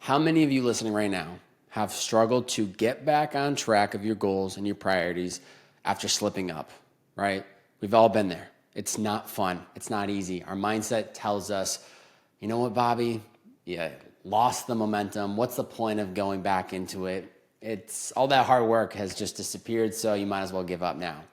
How many of you listening right now have struggled to get back on track of your goals and your priorities after slipping up, right? We've all been there. It's not fun. It's not easy. Our mindset tells us, you know what, Bobby? You lost the momentum. What's the point of going back into it? It's all that hard work has just disappeared, so you might as well give up now.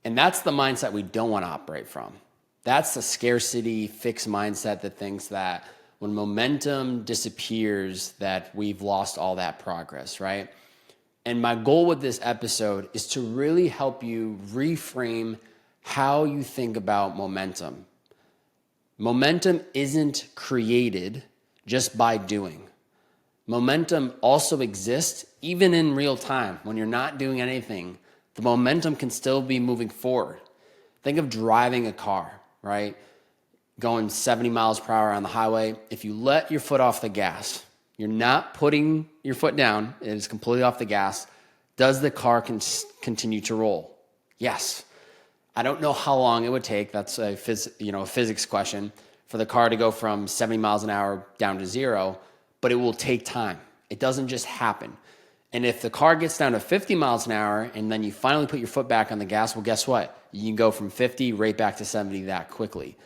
And that's the mindset we don't want to operate from. That's the scarcity, fixed mindset that thinks that when momentum disappears, that we've lost all that progress, right? And my goal with this episode is to really help you reframe how you think about momentum. Momentum isn't created just by doing. Momentum also exists even in real time. When you're not doing anything, the momentum can still be moving forward. Think of driving a car, right? Going 70 miles per hour on the highway. If you let your foot off the gas, you're not putting your foot down, it is completely off the gas. Does the car continue to roll? Yes. I don't know how long it would take, that's a physics question, for the car to go from 70 miles an hour down to zero, but it will take time. It doesn't just happen. And if the car gets down to 50 miles an hour and then you finally put your foot back on the gas, well, guess what? You can go from 50 right back to 70 that quickly.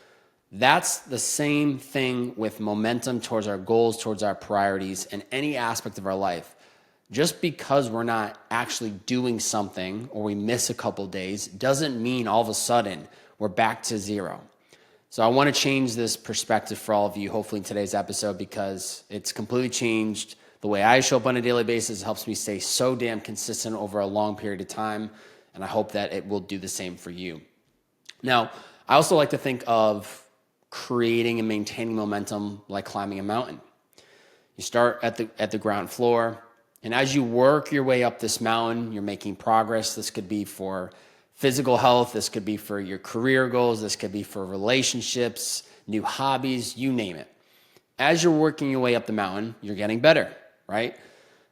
That's the same thing with momentum towards our goals, towards our priorities, and any aspect of our life. Just because we're not actually doing something or we miss a couple days doesn't mean all of a sudden we're back to zero. So I want to change this perspective for all of you, hopefully in today's episode, because it's completely changed the way I show up on a daily basis. It helps me stay so damn consistent over a long period of time, and I hope that it will do the same for you. Now, I also like to think of creating and maintaining momentum like climbing a mountain. You start at the ground floor, and as you work your way up this mountain, you're making progress. This could be for physical health, this could be for your career goals, this could be for relationships, new hobbies, you name it. As you're working your way up the mountain, you're getting better, right?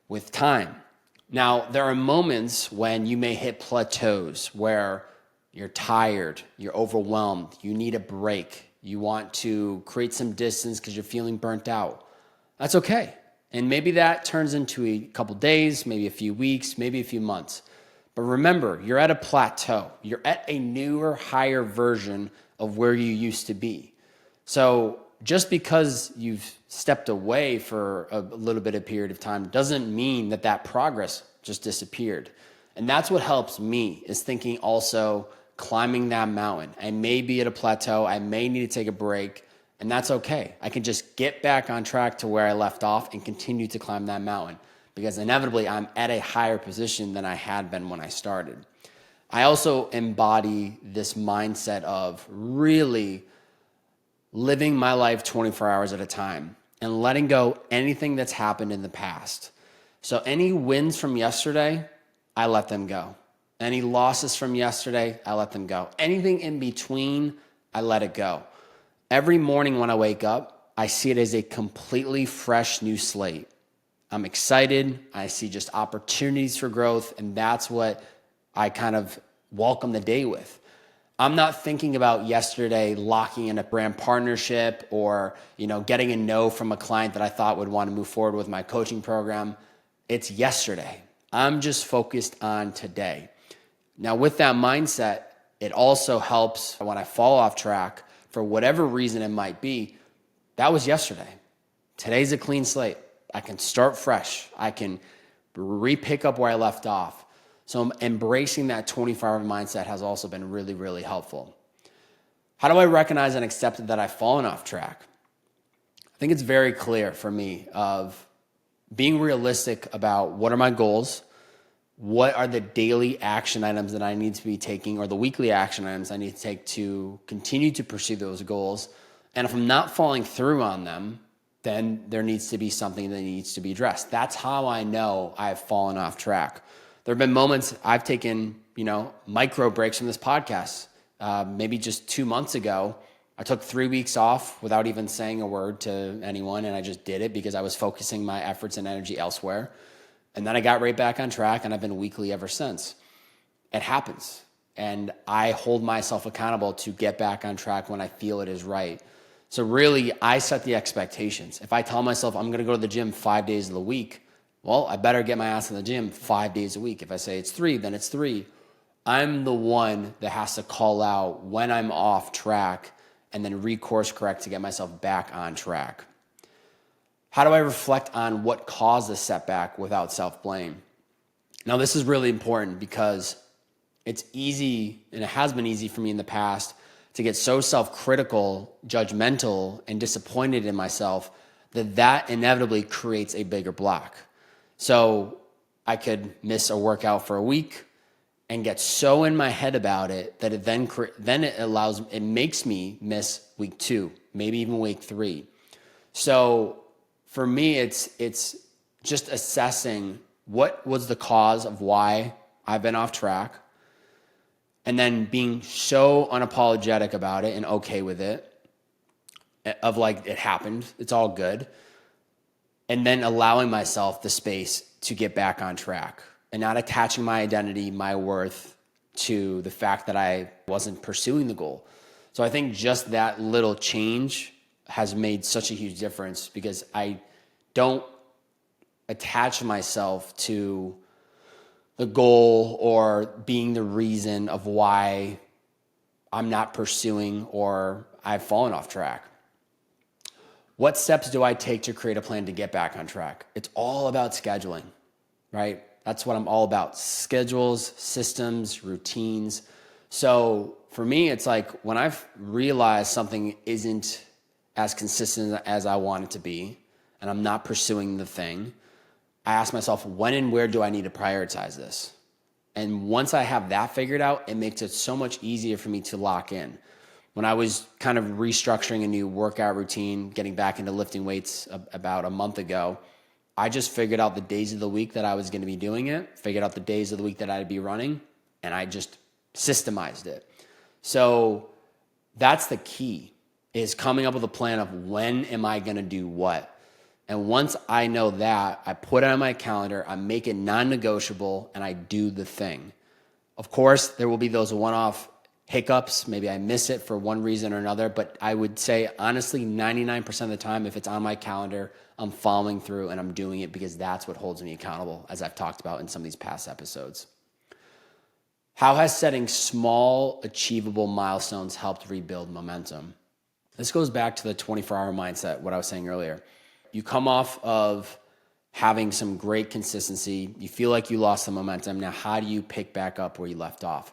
With time. Now, there are moments when you may hit plateaus where you're tired, you're overwhelmed, you need a break, you want to create some distance because you're feeling burnt out. That's okay. And maybe that turns into a couple days, maybe a few weeks, maybe a few months. But remember, you're at a plateau. You're at a newer, higher version of where you used to be. So just because you've stepped away for a little bit of period of time doesn't mean that that progress just disappeared. And that's what helps me, is thinking also climbing that mountain. I may be at a plateau. I may need to take a break, and that's okay. I can just get back on track to where I left off and continue to climb that mountain, because inevitably I'm at a higher position than I had been when I started. I also embody this mindset of really living my life 24 hours at a time and letting go anything that's happened in the past. So any wins from yesterday, I let them go. Any losses from yesterday, I let them go. Anything in between, I let it go. Every morning when I wake up, I see it as a completely fresh new slate. I'm excited. I see just opportunities for growth, and that's what I kind of welcome the day with. I'm not thinking about yesterday locking in a brand partnership or, getting a no from a client that I thought would want to move forward with my coaching program. It's yesterday. I'm just focused on today. Now, with that mindset, it also helps when I fall off track for whatever reason it might be. That was yesterday. Today's a clean slate. I can start fresh. I can re-pick up where I left off. So embracing that 24-hour mindset has also been really, really helpful. How do I recognize and accept that I've fallen off track? I think it's very clear for me of being realistic about what are my goals, what are the daily action items that I need to be taking, or the weekly action items I need to take to continue to pursue those goals. And if I'm not following through on them, then there needs to be something that needs to be addressed. That's how I know I've fallen off track. There have been moments I've taken, micro breaks from this podcast. Maybe just 2 months ago, I took 3 weeks off without even saying a word to anyone, and I just did it because I was focusing my efforts and energy elsewhere. And then I got right back on track, and I've been weekly ever since. It happens, and I hold myself accountable to get back on track when I feel it is right. So really, I set the expectations. If I tell myself I'm going to go to the gym 5 days of the week, well, I better get my ass in the gym 5 days a week. If I say it's 3, then it's 3. I'm the one that has to call out when I'm off track and then recourse correct to get myself back on track. How do I reflect on what caused the setback without self-blame? Now, this is really important because it's easy, and it has been easy for me in the past, to get so self-critical, judgmental, and disappointed in myself that inevitably creates a bigger block. So I could miss a workout for a week and get so in my head about it that it then it makes me miss week 2, maybe even week 3. So for me, it's just assessing what was the cause of why I've been off track, and then being so unapologetic about it and okay with it, of like, it happened, it's all good. And then allowing myself the space to get back on track and not attaching my identity, my worth to the fact that I wasn't pursuing the goal. So I think just that little change has made such a huge difference, because I don't attach myself to the goal or being the reason of why I'm not pursuing or I've fallen off track. What steps do I take to create a plan to get back on track? It's all about scheduling, right? That's what I'm all about. Schedules, systems, routines. So for me, it's like when I've realized something isn't as consistent as I want it to be, and I'm not pursuing the thing, I ask myself, when and where do I need to prioritize this? And once I have that figured out, it makes it so much easier for me to lock in. When I was kind of restructuring a new workout routine, getting back into lifting weights about a month ago, I just figured out the days of the week that I was going to be doing it, figured out the days of the week that I'd be running, and I just systemized it. So that's the key, is coming up with a plan of when am I going to do what? And once I know that, I put it on my calendar, I make it non-negotiable, and I do the thing. Of course, there will be those one-off hiccups. Maybe I miss it for one reason or another, but I would say, honestly, 99% of the time, if it's on my calendar, I'm following through and I'm doing it, because that's what holds me accountable, as I've talked about in some of these past episodes. How has setting small, achievable milestones helped rebuild momentum? This goes back to the 24-hour mindset, what I was saying earlier. You come off of having some great consistency. You feel like you lost the momentum. Now, how do you pick back up where you left off?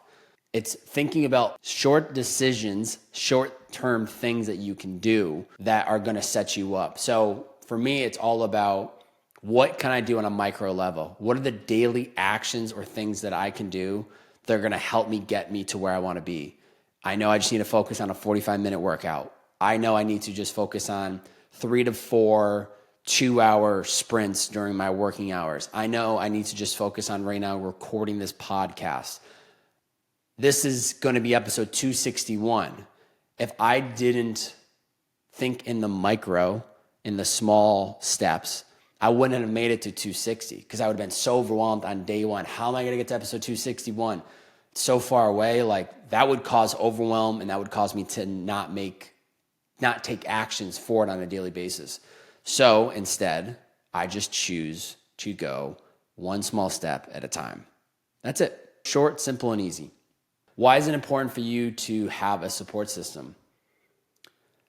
It's thinking about short decisions, short-term things that you can do that are going to set you up. So for me, it's all about, what can I do on a micro level? What are the daily actions or things that I can do that are going to help me get me to where I want to be? I know I just need to focus on a 45-minute workout. I know I need to just focus on 3 to 4 2-hour sprints during my working hours. I know I need to just focus on right now recording this podcast. This is going to be episode 261. If I didn't think in the micro, in the small steps, I wouldn't have made it to 260, because I would have been so overwhelmed on day one. How am I going to get to episode 261? It's so far away. Like, that would cause overwhelm, and that would cause me to not take actions for it on a daily basis. So instead, I just choose to go one small step at a time. That's it. Short, simple, and easy. Why is it important for you to have a support system?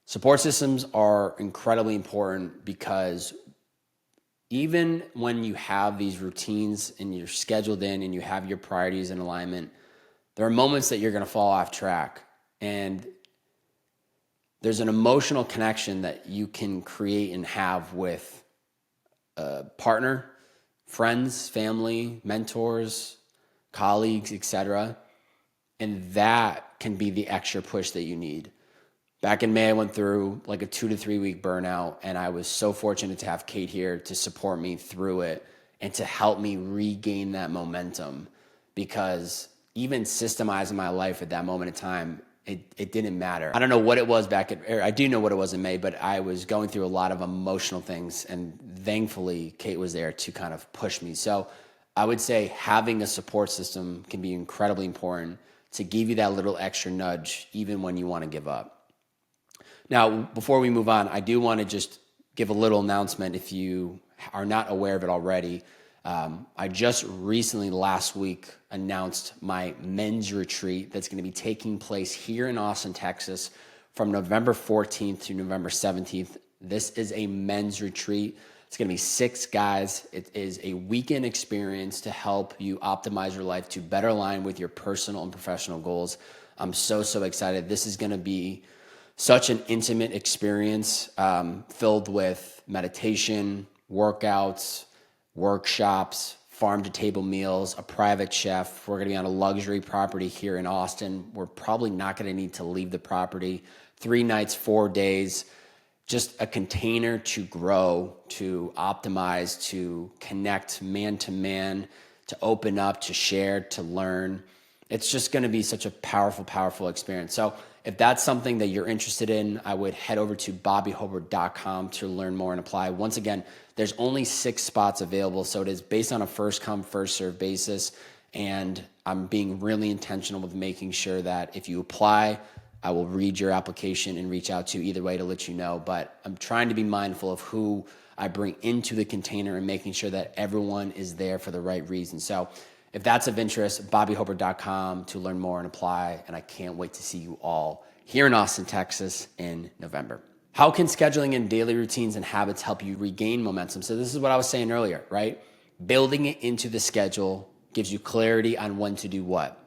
Support systems are incredibly important, because even when you have these routines and you're scheduled in and you have your priorities in alignment, there are moments that you're going to fall off track. And there's an emotional connection that you can create and have with a partner, friends, family, mentors, colleagues, etc. And that can be the extra push that you need. Back in May, I went through like a 2 to 3 week burnout, and I was so fortunate to have Kate here to support me through it and to help me regain that momentum, because even systemizing my life at that moment in time, it didn't matter. I don't know what it was I do know what it was in May, but I was going through a lot of emotional things, and thankfully Kate was there to kind of push me. So I would say having a support system can be incredibly important to give you that little extra nudge even when you want to give up. Now, before we move on, I do want to just give a little announcement if you are not aware of it already. I just recently, last week, announced my men's retreat that's going to be taking place here in Austin, Texas from November 14th to November 17th. This is a men's retreat. It's going to be 6 guys. It is a weekend experience to help you optimize your life to better align with your personal and professional goals. I'm so excited. This is going to be such an intimate experience filled with meditation, workouts, workshops, farm-to-table meals, a private chef. We're going to be on a luxury property here in Austin. We're probably not going to need to leave the property. 3 nights, 4 days. Just a container to grow, to optimize, to connect man to man, to open up, to share, to learn. It's just going to be such a powerful experience. So if that's something that you're interested in, I would head over to bobbyhobart.com to learn more and apply. Once again, there's only 6 spots available, so it is based on a first come, first serve basis. And I'm being really intentional with making sure that if you apply, I will read your application and reach out to you either way to let you know. But I'm trying to be mindful of who I bring into the container and making sure that everyone is there for the right reason. So if that's of interest, bobbyhobart.com to learn more and apply. And I can't wait to see you all here in Austin, Texas in November. How can scheduling in daily routines and habits help you regain momentum? So this is what I was saying earlier, right? Building it into the schedule gives you clarity on when to do what.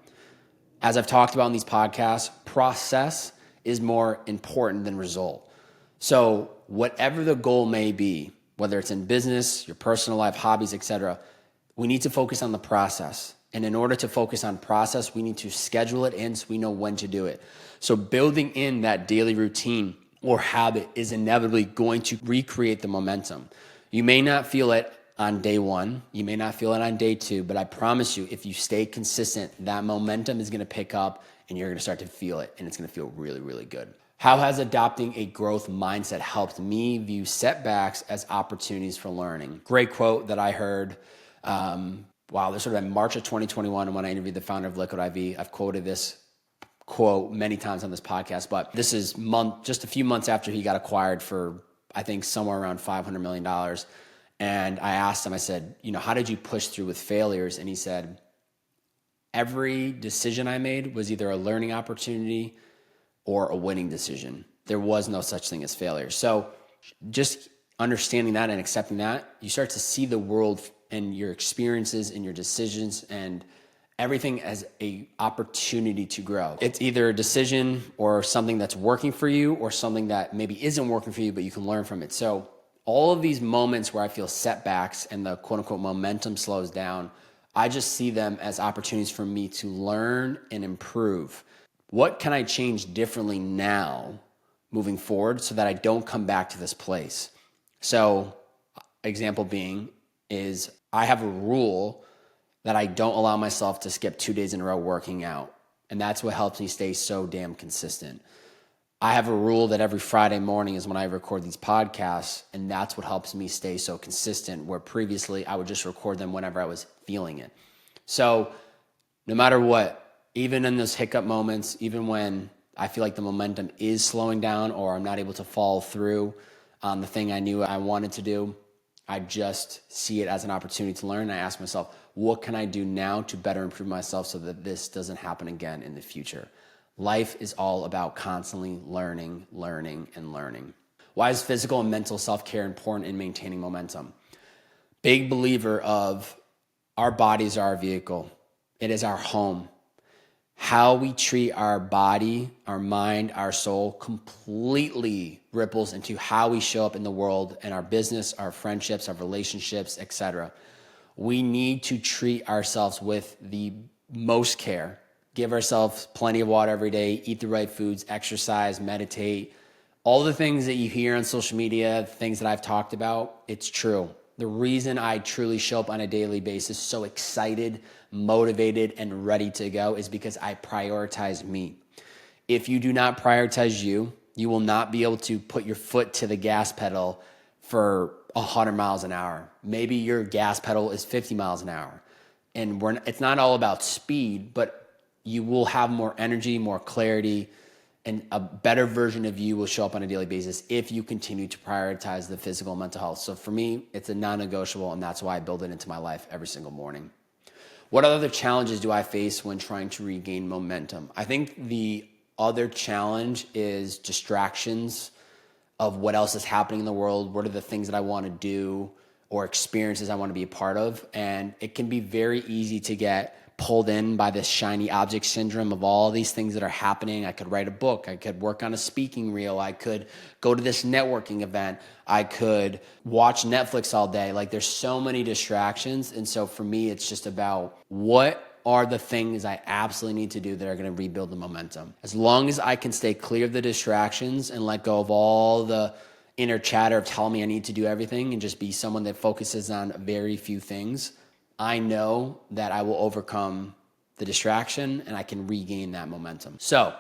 As I've talked about in these podcasts, process is more important than result. So whatever the goal may be, whether it's in business, your personal life, hobbies, etc., we need to focus on the process. And in order to focus on process, we need to schedule it in so we know when to do it. So building in that daily routine or habit is inevitably going to recreate the momentum. You may not feel it on day 1, you may not feel it on day 2, but I promise you, if you stay consistent, that momentum is going to pick up and you're going to start to feel it, and it's going to feel really good. How has adopting a growth mindset helped me view setbacks as opportunities for learning? Great quote that I heard. This would have been March of 2021 when I interviewed the founder of Liquid IV. I've quoted this quote many times on this podcast, but this is just a few months after he got acquired for, I think, somewhere around $500 million. And I asked him, I said, how did you push through with failures? And he said, every decision I made was either a learning opportunity or a winning decision. There was no such thing as failure. So just understanding that and accepting that, you start to see the world and your experiences and your decisions and everything as a opportunity to grow. It's either a decision or something that's working for you or something that maybe isn't working for you, but you can learn from it. So all of these moments where I feel setbacks and the quote unquote momentum slows down, I just see them as opportunities for me to learn and improve. What can I change differently now moving forward so that I don't come back to this place? So example being is I have a rule that I don't allow myself to skip 2 days in a row working out. And that's what helps me stay so damn consistent. I have a rule that every Friday morning is when I record these podcasts, and that's what helps me stay so consistent, where previously I would just record them whenever I was feeling it. So no matter what, even in those hiccup moments, even when I feel like the momentum is slowing down or I'm not able to follow through on the thing I knew I wanted to do, I just see it as an opportunity to learn. I ask myself, what can I do now to better improve myself so that this doesn't happen again in the future? Life is all about constantly learning. Why is physical and mental self-care important in maintaining momentum? Big believer of our bodies are our vehicle. It is our home. How we treat our body, our mind, our soul completely ripples into how we show up in the world and our business, our friendships, our relationships, etc. We need to treat ourselves with the most care. Give ourselves plenty of water every day, eat the right foods, exercise, meditate. All the things that you hear on social media, things that I've talked about, it's true. The reason I truly show up on a daily basis, so excited, motivated, and ready to go is because I prioritize me. If you do not prioritize you, you will not be able to put your foot to the gas pedal for 100 miles an hour. Maybe your gas pedal is 50 miles an hour. And it's not all about speed, but you will have more energy, more clarity, and a better version of you will show up on a daily basis if you continue to prioritize the physical and mental health. So for me, it's a non-negotiable, and that's why I build it into my life every single morning. What other challenges do I face when trying to regain momentum? I think the other challenge is distractions of what else is happening in the world. What are the things that I want to do or experiences I want to be a part of? And it can be very easy to get pulled in by this shiny object syndrome of all these things that are happening. I could write a book. I could work on a speaking reel. I could go to this networking event. I could watch Netflix all day. Like, there's so many distractions. And so for me, it's just about what are the things I absolutely need to do that are going to rebuild the momentum. As long as I can stay clear of the distractions and let go of all the inner chatter of telling me I need to do everything and just be someone that focuses on very few things, I know that I will overcome the distraction and I can regain that momentum. So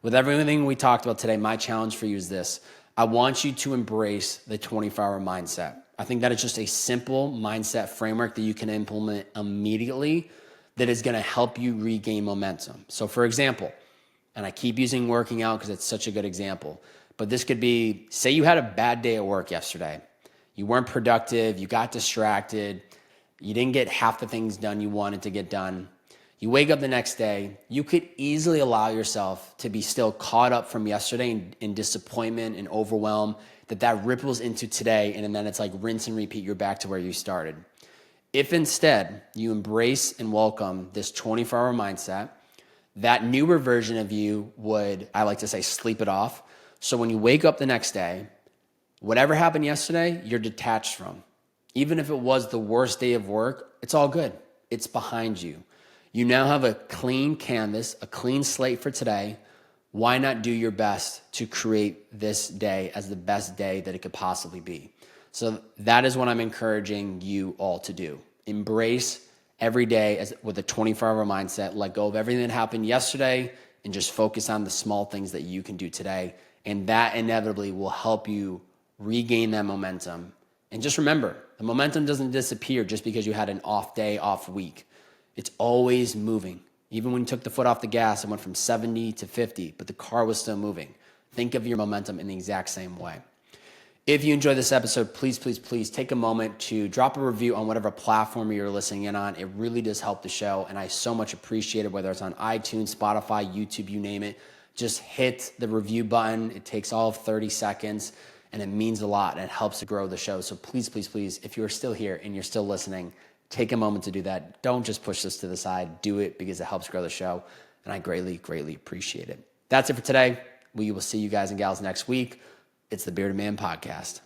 with everything we talked about today, my challenge for you is this. I want you to embrace the 24-hour mindset. I think that is just a simple mindset framework that you can implement immediately that is going to help you regain momentum. So for example, and I keep using working out because it's such a good example, but this could be, say you had a bad day at work yesterday. You weren't productive, you got distracted, you didn't get half the things done you wanted to get done. You wake up the next day, you could easily allow yourself to be still caught up from yesterday in disappointment and overwhelm, that ripples into today, and then it's like rinse and repeat, you're back to where you started. If instead you embrace and welcome this 24-hour mindset, that newer version of you would, I like to say, sleep it off. So when you wake up the next day, whatever happened yesterday, you're detached from. Even if it was the worst day of work, it's all good. It's behind you. You now have a clean canvas, a clean slate for today. Why not do your best to create this day as the best day that it could possibly be? So that is what I'm encouraging you all to do. Embrace every day with a 24-hour mindset. Let go of everything that happened yesterday and just focus on the small things that you can do today. And that inevitably will help you regain that momentum. And just remember, the momentum doesn't disappear just because you had an off day, off week. It's always moving. Even when you took the foot off the gas, it went from 70 to 50, but the car was still moving. Think of your momentum in the exact same way. If you enjoyed this episode, please take a moment to drop a review on whatever platform you're listening in on. It really does help the show, and I so much appreciate it, whether it's on iTunes, Spotify, YouTube, you name it. Just hit the review button. It takes all of 30 seconds. And it means a lot, and it helps to grow the show. So please, if you are still here and you're still listening, take a moment to do that. Don't just push this to the side. Do it because it helps grow the show, and I greatly appreciate it. That's it for today. We will see you guys and gals next week. It's the Bearded Man Podcast.